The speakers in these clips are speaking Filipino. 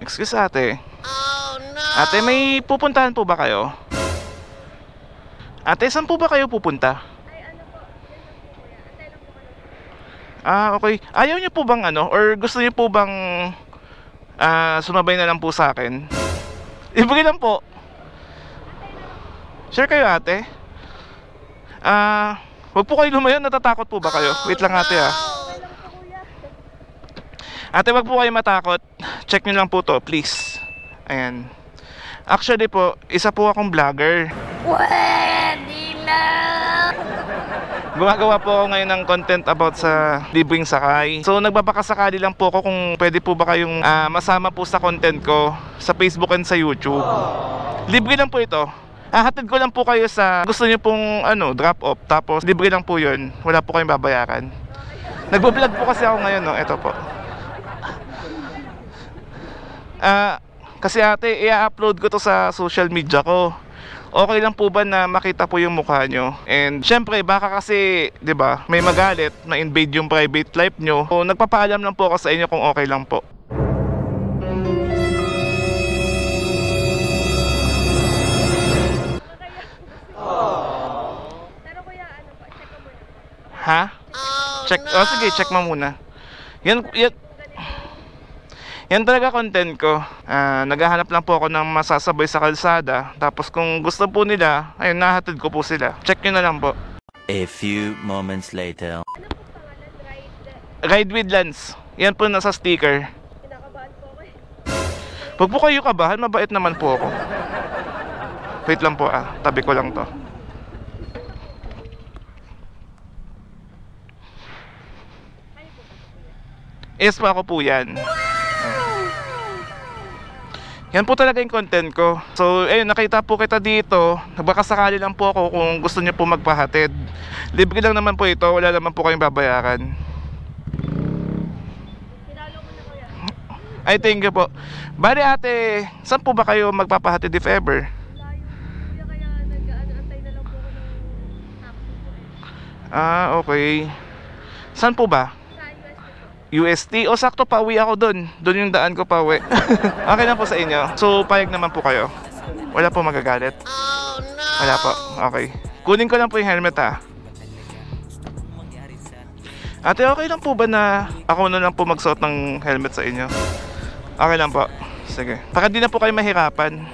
Excuse ate. Oh, no. Ate, may pupuntahan po ba kayo? Ate, saan po ba kayo pupunta? Ah, okay. Ayaw niyo po bang ano? Or gusto niyo po bang sumabay na lang po sa akin? Ibigay lang po. Sure kayo ate? Wag po kayo lumayo. Natatakot po ba kayo? Wait lang ate Ate, wag po kayo matakot. Check nyo lang po to, please. Ayan. Actually po, isa po akong vlogger. Pwede na! Gumagawa po ako ngayon ng content about sa libreng sakay. So nagbabakasakali lang po ako kung pwede po ba kayong masama po sa content ko sa Facebook and sa YouTube. Libre lang po ito. Hahatid ko lang po kayo sa gusto niyo pong drop off. Tapos libre lang po yun. Wala po kayong babayaran. Nagbo-vlog po kasi ako ngayon, no? Ito po. Kasi ate, i-upload ko to sa social media ko. Okay lang po ba na makita po yung mukha nyo? And syempre, baka kasi, 'di ba, may magalit, na-invade yung private life nyo. So, nagpapaalam lang po ako sa inyo kung okay lang po. Ha? Check. Oh, sige, check mo muna. Yan talaga content ko. Naghahanap lang po ako ng masasabay sa kalsada. Tapos kung gusto po nila, ayun, nahatid ko po sila. Check nyo na lang po. A few moments later. Ride with Lance. Yan po nasa sticker. Kinakabahan po ako eh. Huwag po kayo kabahan, mabait naman po ako. Wait lang po tabi ko lang to. Yes po, ako po yan. Yan po talaga yung content ko. So, ayun, nakita po kita dito. Nagbakasakali lang po ako kung gusto niyo po magpahatid. Libre lang naman po ito. Wala naman po kayong babayaran. Pinalo mo na kuya. Ay, thank you po. Bali ate, saan po ba kayo magpapahatid if ever? Layo. Kuya, kaya nag-antay na lang po ako ng taxi po eh. Okay. Saan po ba? Sa UST? UST po. O sakto, pauwi ako doon. Doon yung daan ko pauwi. Okay na po sa inyo. So, payag naman po kayo. Wala po magagalit. Oh no! Wala po. Okay. Kunin ko lang po yung helmet Ate, okay lang po ba na ako na lang po magsuot ng helmet sa inyo? Okay lang po. Sige. Para di na po kayo mahirapan.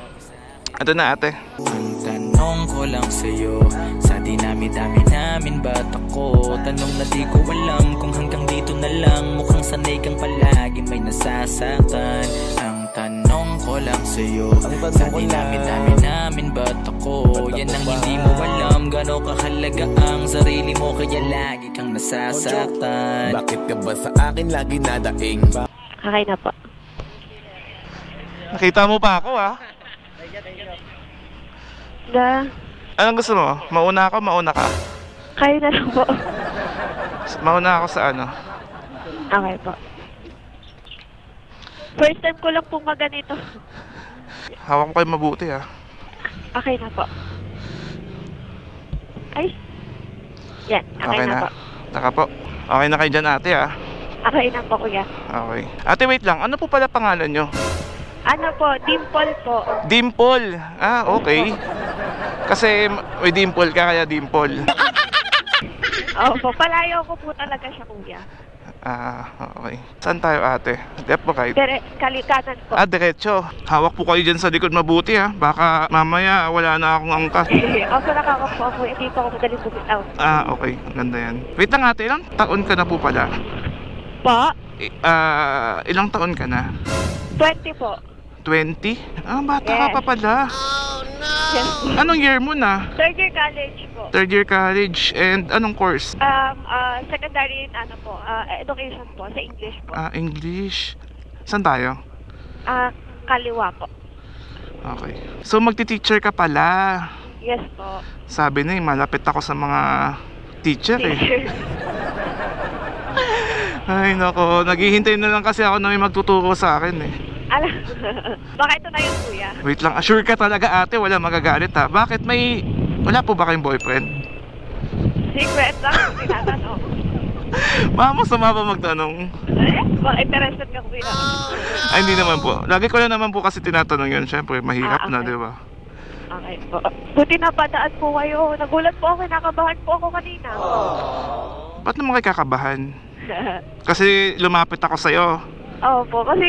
Ito na ate. Ang tanong ko lang sa'yo, sa dinami-dami namin ba't ako? Tanong na di ko alam kung hanggang dito na lang. Mukhang sanay kang palagi may nasasaktan. Ang tanong ko lang sa'yo, sa dinami-dami namin ba't ako? Yan ang hindi mo alam, gano'n kahalaga ang sarili mo, kaya lagi kang nasasaktan. Bakit ka ba sa akin lagi nadaing? Okay na po. Nakita mo pa ako Anong gusto mo? Mauna ako, mauna ka? Kayo na lang po. Mauna ako sa ano? Okay po. First time ko lang po maganito. Hawak ko kayo mabuti Okay na po. Ay. Yan, okay na po. Taka po. Okay na kayo dyan ate Okay na po kuya. Okay. Ate wait lang, ano po pala pangalan nyo? Ano po, Dimple po. Dimple. Okay. Kasi may dimple ka kaya dimple. Opo, palayo ko po talaga siya kuya. Okay. Saan tayo ate? Left ba kayo? Kalikanan po. Diretso. Hawak po kayo dyan sa likod mabuti Baka mamaya wala na akong angkas. Ako nakakap po ako, hindi po ako madaling bumitaw. Okay. Ang ganda yan. Wait lang ate, ilang taon ka na po pala? Po? Ilang taon ka na? 20 po. 20? Bata Yes. ka pa pala. Yes. Anong year mo na? Third year college po. Third year college. And anong course? Secondary education po, sa English po. English. Saan tayo? Kaliwa po. Okay. So magti-teacher ka pala. Yes po. Sabi na malapit ako sa mga teacher Teacher. Ay nako, naghihintay na lang kasi ako na may magtuturo sa akin Alam, baka ito na yun kuya. Wait lang, assure ka talaga ate, wala magagalit Bakit wala po ba kayong boyfriend? Secret lang, tinatanong. Baka masama pa magtanong. Baka interested ka kuya. Ay, hindi naman po. Lagi ko lang naman po kasi tinatanong yun. Siyempre, mahirap na, okay. di ba? Okay po. Buti napadaan po kayo. Nagulat po ako, nakabahan po ako kanina. Ba't naman kayo kakabahan? Kasi lumapit ako sa'yo. Opo, kasi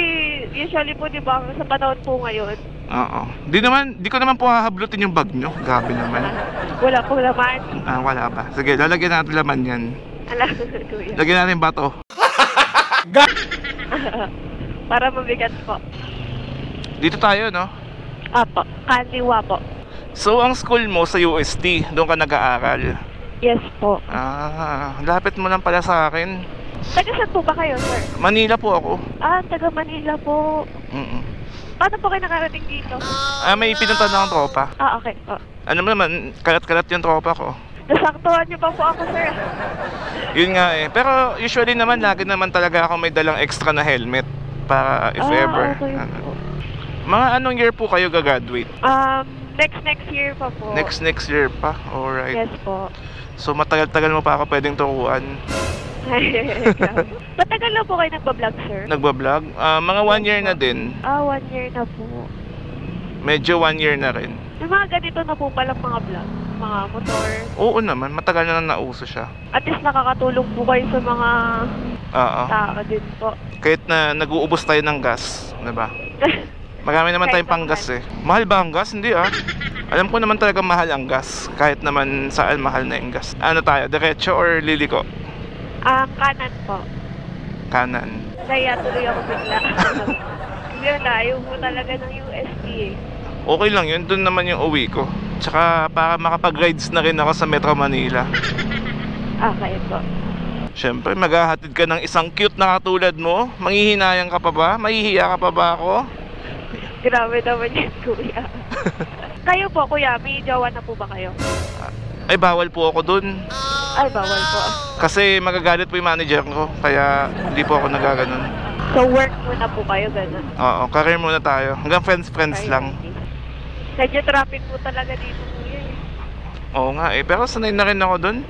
usually po, di ba, sa panahon po ngayon, Oo. Di ko naman po hahablutin yung bag nyo. Grabe naman. wala po laman. Wala ba? Sige, lalagyan natin laman yan. Alam, kuya. Lagyan natin bato. Para mabigat po. Dito tayo, no? Apo, kaliwa po. So, ang school mo sa UST, doon ka nag-aaral. Yes po. Lapit mo lang pala sa akin. Taga saan po ba kayo, sir? Manila po ako. Taga Manila po. Paano po kayo nakarating dito? May pinunta na akong tropa. Okay po. Ano naman, kalat-kalat yung tropa ko. Nasaktuhan niyo pa po ako, sir. Yun nga eh. Pero usually naman, lagi naman talaga ako may dalang extra na helmet. Para if ever. Okay po. Mga anong year po kayo gagraduate? Next year pa po. Next year pa? Alright. Yes po. So matagal-tagal mo pa ako pwedeng turuan. Matagal na po kayo nagbablog, sir? Nagbablog? Mga 1 year na din. 1 year na po. Medyo 1 year na rin. May mga ganito na po palang mga vlog, mga motor. Oo naman, matagal na nauso siya. At least nakakatulong po kayo sa mga tao din po. Kahit na nag-uubos tayo ng gas, diba? Marami naman tayong panggas eh. Mahal ba ang gas? Hindi Alam ko naman talaga mahal ang gas. Kahit naman saan mahal na yung gas. Ano tayo? Diretso or liliko? Kanan po. Kanan. Kaya tuloy ako bigla. Yun ayaw mo talaga ng UST eh. Okay lang yun. Doon naman yung uwi ko. Tsaka para makapag-rides na rin ako sa Metro Manila. Okay po. Siyempre, maghahatid ka ng isang cute na katulad mo. Manghihinayang ka pa ba? Mahihiya ka pa ba ako? Grabe naman yun, kuya. Kayo po, kuya, may jowa na po ba kayo? Ay, bawal po ako dun. Ay, bawal po. Kasi magagalit po yung manager ko. Kaya hindi po ako nagaganon. So, work muna po kayo, gano'n? Oo, career muna tayo. Hanggang friends lang. Medyo traffic po talaga dito, kuya eh. Oo nga eh, pero sanay na rin ako dun.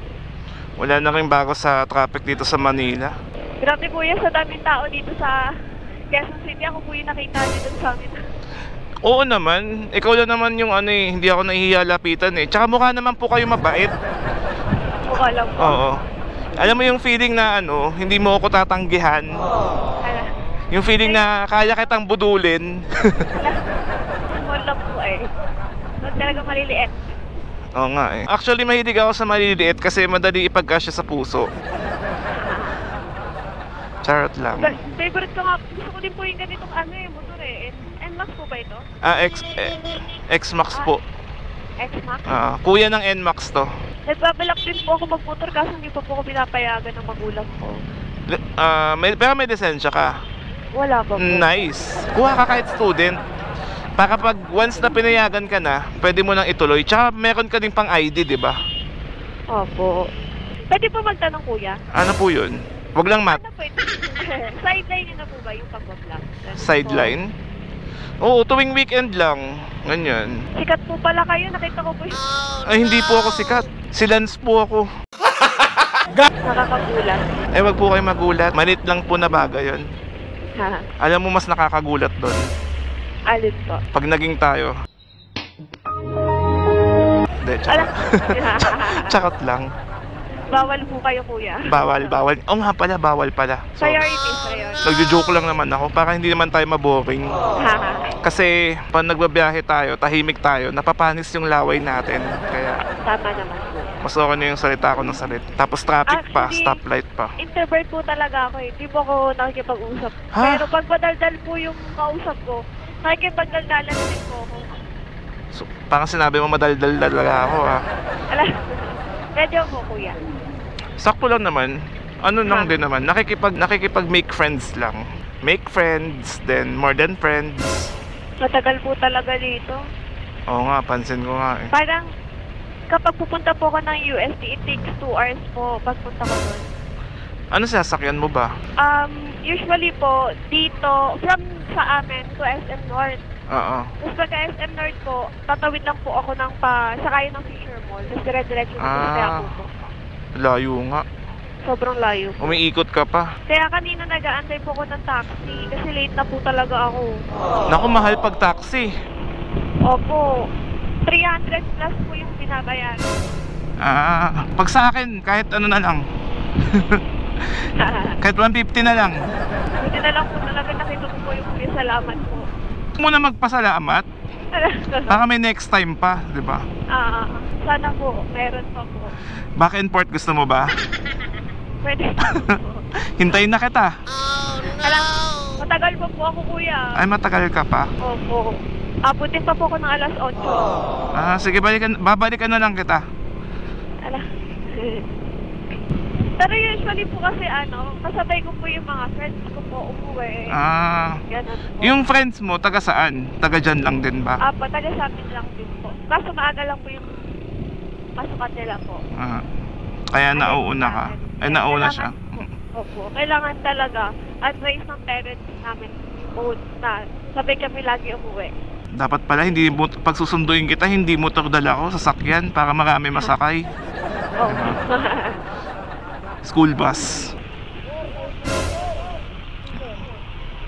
Wala na rin bago sa traffic dito sa Manila. Grabe kuya, sa daming tao dito sa Quezon City. Ako po yung nakita niyo dun sa amin. Oo naman, ikaw lang naman yung hindi ako nahihiya lapitan eh. Tsaka mukha naman po kayo mabait. Mukha lang po. Oo. Alam mo yung feeling na hindi mo ako tatanggihan. Yung feeling na kaya kitang budulin. Small lang po eh. Huwag talaga maliliit. Oo nga eh. Actually, mahilig ako sa maliliit kasi madali ipagkasya sa puso. Charot lang. Favorite ko nga, gusto ko din po yung ganitong motor eh. NMAX po ba ito? X-Max po. X-Max? Kuya ng NMAX to. Nagbabalak din po ako magmotor kaso hindi pa po ako pinapayagan ng magulang ko. Pero may lisensya ka. Wala pa po. Nice. Kuha ka kahit student. Para pag once na pinayagan ka na, pwede mo nang ituloy. Tsaka meron ka din pang ID, di ba? Opo. Pwede po magtanong kuya? Ano po yun? Wag lang mat. Ano po ito? Sideline nyo na po ba yung pag-vlog? Sideline? Oo, tuwing weekend lang. Ganyan. Sikat po pala kayo, nakita ko po yun. Ay, hindi po ako sikat. Si Lance po ako. Nakakagulat. Wag po kayo magulat. Malit lang po na bagay yun. Ha? Alam mo, mas nakakagulat doon. Alin po? Pag naging tayo. Hindi, charot lang. Bawal po kayo kuya. Bawal. Oo nga pala, bawal pala. So, Priorities. nagjo-joke lang naman ako para hindi naman tayo maboring. Kasi pag nagbabiyahe tayo, tahimik tayo, napapanis yung laway natin. Kaya Tama naman po. mas okay na yung salita ko ng salita. Tapos traffic pa, Hindi. stoplight pa. Introvert po talaga ako eh. Hindi po ako nakikipag-usap. Ha? Pero pag madaldal po yung kausap ko, nakikipagdaldalan din po ako. So, parang sinabi mo madaldal talaga ako Ala, medyo po kuya. Sakto lang naman. Ano lang din naman, nakikipag make friends lang. Make friends, then more than friends. Matagal po talaga dito. Oo nga, pansin ko nga eh. Parang kapag pupunta po ako ng UST, it takes 2 hours po pagpunta ko doon. Ano sasakyan mo ba? Usually po, dito, from sa amin to SM North. Oo. Tapos pagka SM North po, tatawid lang po ako ng sakay ng Fisher Mall. Tapos dire-diretso na po sa Quiapo po. Layo nga. Sobrang layo. Umiikot ka pa. Kaya kanina nag-aantay po ako ng taxi kasi late na po talaga ako. Naku, mahal pag taxi. Opo. 300 plus po yung binabayaran. Pag sa akin, kahit ano na lang. Kahit 150 na lang. Buti na lang po talaga nakita ko po yung salamat po. Huwag mo na magpasalamat. Baka may next time pa, di ba? Sana po, meron pa po. Back and forth gusto mo ba? Pwede po. Hintayin na kita. Alam, matagal pa po ako kuya. Ay, matagal ka pa. Opo. Abutin pa po ako ng alas 8. Sige, babalikan na lang kita. Alam. Pero usually po kasi kasabay ko po yung mga friends ko po umuwi. Ganun po. Yung friends mo, taga saan? Taga dyan lang din ba? Taga sa amin lang din po. Kaso maaga lang po yung pasukan nila po. Kaya nauna ka. Ay, nauna siya. Opo. Kailangan talaga advice ng parents namin po na sabay kami lagi umuwi. Dapat pala, pag susunduin kita, hindi motor dala ko, sasakyan para marami masakay. Opo. School bus.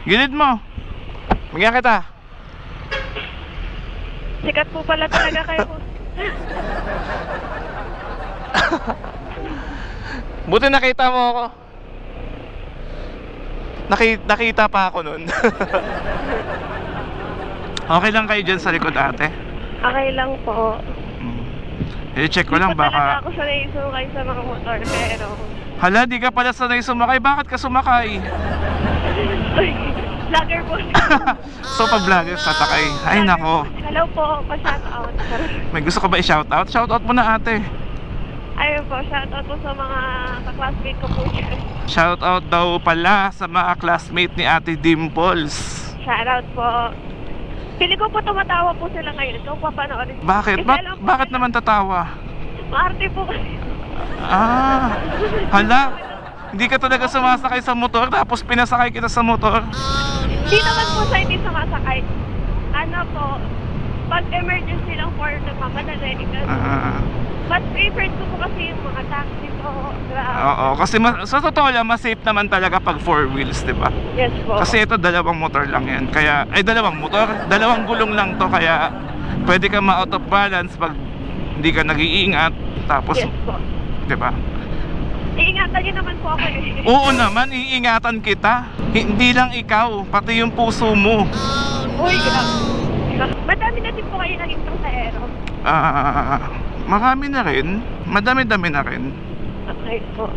Gilid mo. Bigyan kita. Sikat po pala talaga kayo. Buti nakita mo ako. Nakita pa ako nun. Okay lang kayo dyan sa likod, ate? Okay lang po. Check ko lang Hindi po talaga baka... ako sanay sumakay sa mga motor, pero... Hala, di ka pala sanay sumakay. Bakit ka sumakay? Vlogger po. So pag vlogger, satakay. Ay nako. Hello po, pa-shoutout. May gusto ka ba i-shoutout? Shoutout mo na, ate. Ayun po, shoutout po sa mga ka-classmate ko po dyan. Shoutout daw pala sa mga classmate ni Ate Dimples. Shoutout po. Pili ko po tumatawa po sila ngayon. Kung papanoorin. Bakit? Bakit naman tatawa? Maarte po kasi. Hala, hindi ka talaga sumasakay sa motor tapos pinasakay kita sa motor? Hindi naman po sa hindi sumasakay. Ano po, pag emergency lang for nagmamadali. But preferred ko po kasi yung mga taxi po. Oo, kasi sa totoo lang, mas safe naman talaga pag 4 wheels, di ba? Yes po. Kasi ito, dalawang motor lang yan. Kaya, dalawang motor, dalawang gulong lang to. Kaya, pwede ka ma-out of balance pag hindi ka nag-iingat. Tapos, yes po. di ba? Iingatan niyo naman po ako eh. Oo naman, iingatan kita. Hindi lang ikaw, pati yung puso mo. Uy, grabe. Madami na din po kayo naging pasahero. Marami na rin. Madami-dami na rin. Okay po.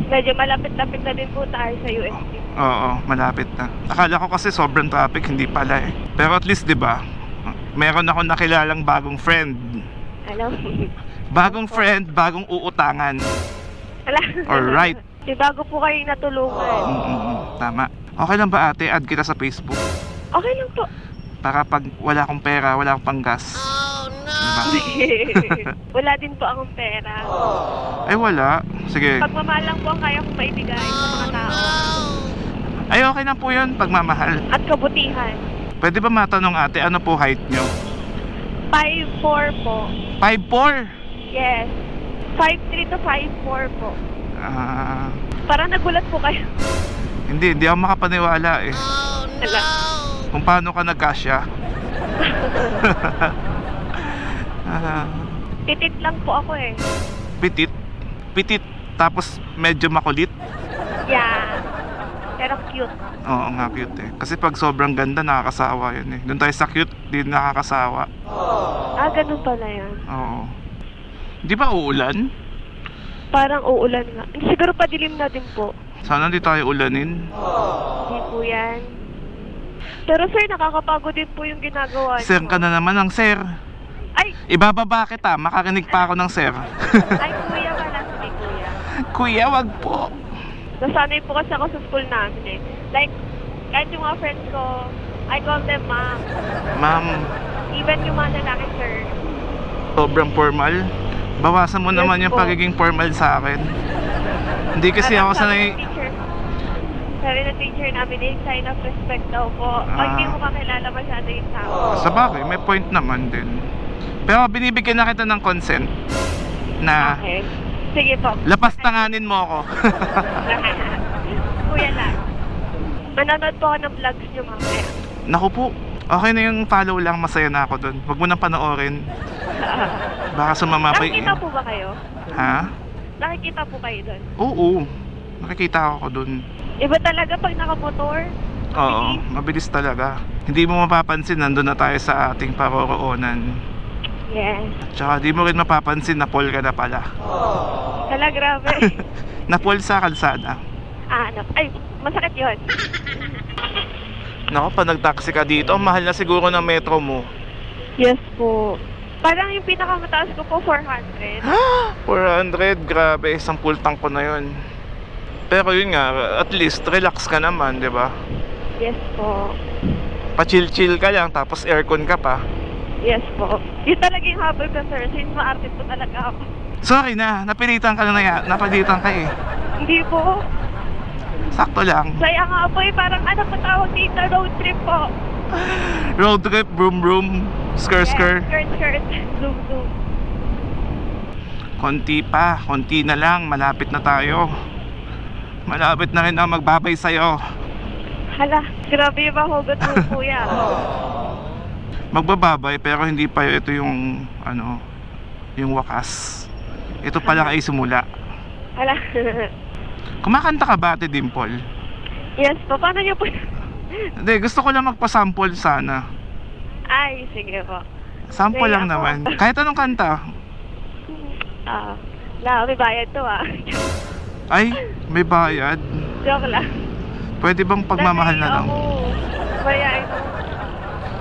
Medyo malapit-lapit na din po tayo sa UST. Oo, malapit na. Akala ko kasi sobrang traffic, hindi pala eh. Pero at least, di ba, meron ako nakilalang bagong friend. Hello? Bagong friend, bagong uutangan. Hala. Alright. Di bago po kayo natulungan. Tama. Okay lang ba, ate? Add kita sa Facebook. Okay lang po. Para pag wala akong pera, wala akong panggas. Diba? Wala din po akong pera. Ay, wala. Sige. Pagmamahal lang po ang kaya kong maibigay sa mga tao. Ay, okay na po yun, pagmamahal. At kabutihan. Pwede ba matanong, ate, ano po height nyo? 5'4" po. 5'4"? Yes. 5'3" to 5'4" po. Parang nagulat po kayo. Hindi ako makapaniwala eh. Hala. Kung paano ka nagkasya. Titit lang po ako eh. Pitit. Pitit. Tapos medyo makulit. Yeah. Pero cute. Oo nga, cute eh. Kasi pag sobrang ganda, nakakasawa yun eh. Doon tayo sa cute, di nakakasawa. Ganun pala yan. Oo. Di ba uulan? Parang uulan nga. Siguro padilim na din po. Sana di tayo ulanin. Hindi po yan. Pero sir, nakakapagod din po yung ginagawa niyo. Sir ka na naman ang sir. Ay! Ibababa kita, makarinig pa ako ng sir. Ay, kuya pala. Sabi kuya. Kuya, wag po. Nasanay po kasi ako sa school namin eh. Like, kahit yung mga friends ko, I call them ma'am. Ma'am, Even yung mga lalaki, sir. sobrang formal. Bawasan mo Yes naman yung po. pagiging formal sa akin. Hindi kasi ako sanay. Sabi ng teacher namin, a sign of respect daw po. Pag hindi mo kakilala masyado yung tao. Sa bagay, may point naman din. Pero binibigyan na kita ng consent na Okay. Sige po. Lapas tanganin mo ako. Kuya lang. Manonood po ako ng vlogs niyo mamaya. Naku po, okay na yung follow lang, masaya na ako dun. Huwag mo nang panoorin. Baka sumama pa Nakikita po ba kayo? Ha? Nakikita po kayo doon? Oo, nakikita ako dun. Iba talaga pag nakamotor. Oo, mabilis talaga. Hindi mo mapapansin, nandun na tayo sa ating paroroonan. Yes. Tsaka di mo rin mapapansin na Paul ka na pala. Hala, grabe. Na Paul sa kalsada. Ay, masakit yun. Naku, pag nag-taxi ka dito, mahal na siguro ng metro mo. Yes po. Parang yung pinakamataas ko po, 400. 400, grabe, isang full tank ko na yun. Pero yun nga, at least relax ka naman, di ba? Yes po. Pa-chill-chill ka lang, tapos aircon ka pa. Yes po. Yun talaga yung habol ko, sir. Since ma-artist po talaga ako. Sorry na, napilitan ka na napilitan ka eh. Hindi po. Sakto lang. Saya nga po eh. Parang ano pa tawag dito? Road trip po. Road trip, broom broom, skr skr. Yes, skirt. Zoom, zoom. Konti na lang, malapit na tayo. Malapit na rin ang magbabay sa'yo. Hala, grabe yung mahugot mo, kuya. Magbababay pero hindi pa ito yung ano, yung wakas. Ito pa lang ay simula. Hala. Kumakanta ka ba, Ate Dimple? Yes po, paano niyo po? Hindi, gusto ko lang magpa-sample sana. Ay, sige po. Sample Sige, lang ako. naman. Kahit anong kanta. May bayad to Ay, may bayad. Joke lang. Pwede bang pagmamahal na lang? Bayain mo.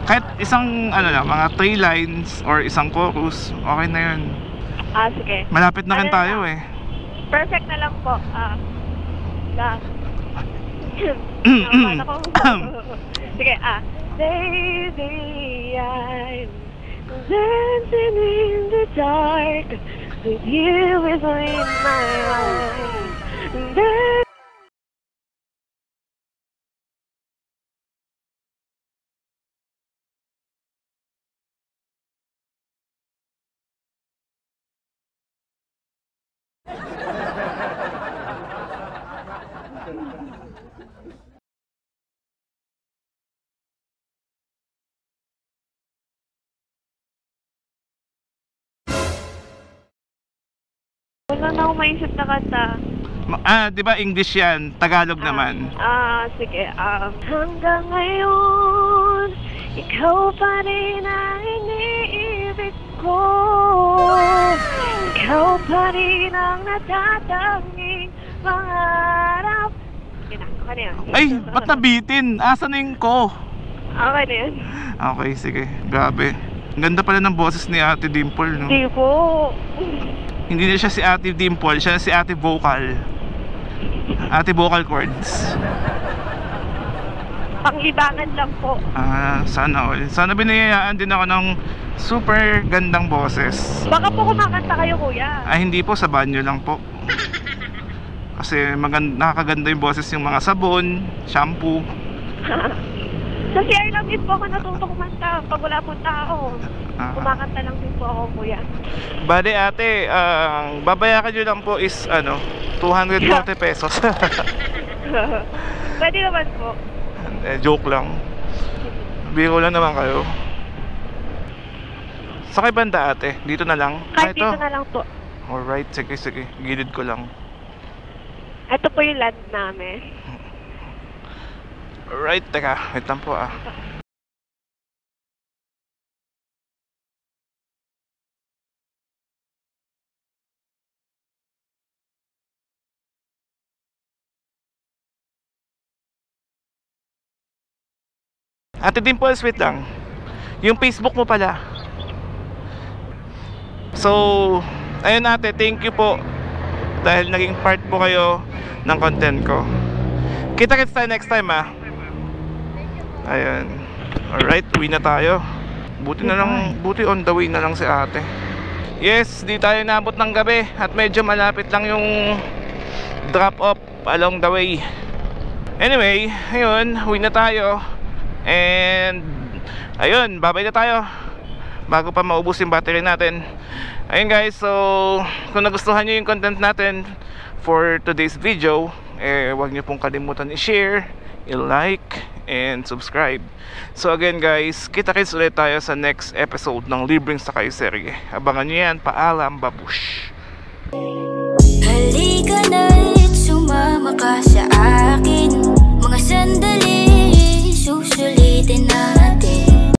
Kahit isang ano lang, mga 3 lines or isang chorus, okay na yun. Sige. Malapit na rin Ano tayo lang? eh. Perfect na lang po. Lang. Sige, Baby, I'm dancing in the dark with you within my eyes. Wala na akong maisip na kanta. Di ba English yan? Tagalog naman. Sige. Hanggang ngayon, ikaw pa rin ang iniibig ko. Ikaw pa rin ang natatanging pangarap. Yun na, okay na yun. Ay, ba't nabitin? Asan na yung ko? Okay na yun. Okay, sige. Grabe. Ang ganda pala ng boses ni Ate Dimple, no? Hindi po. Hindi na siya si Ate Dimple, siya na si Ate Vocal. Ate Vocal Chords. Panglibangan lang po. Sana all. Sana binayayaan din ako ng super gandang boses. Baka po kumakanta kayo, kuya. Ay, hindi po, sa banyo lang po. Kasi nakakaganda yung boses yung mga sabon, shampoo. Sa CR lang din po ako natutong kumanta. Pag wala po tao, kumakanta lang din po ako, kuya. Bale ate, babayaran nyo lang po is 240 pesos. Pwede naman po. Joke lang. Biro lang naman kayo. Sa kay banda ate, dito na lang. Kahit dito na lang po. Alright, sige. Gilid ko lang. Ito po yung land namin. Alright, teka. Wait lang po Ate Dimple, wait lang. Yung Facebook mo pala. So, ayun ate, thank you po. Dahil naging part po kayo ng content ko. Kita-kits tayo next time Ayun. Alright, uwi na tayo. Buti on the way na lang si ate. Yes, di tayo naabot ng gabi. At medyo malapit lang yung drop off along the way. Anyway, ayun, uwi na tayo. And ayun, babay na tayo. bago pa maubos yung battery natin. Ayun guys, so kung nagustuhan nyo yung content natin for today's video, huwag nyo pong kalimutan i-share, i-like, and subscribe. So again guys, kita-kits ulit tayo sa next episode ng Libreng Sakay Serye. Abangan nyo yan. Paalam, babush.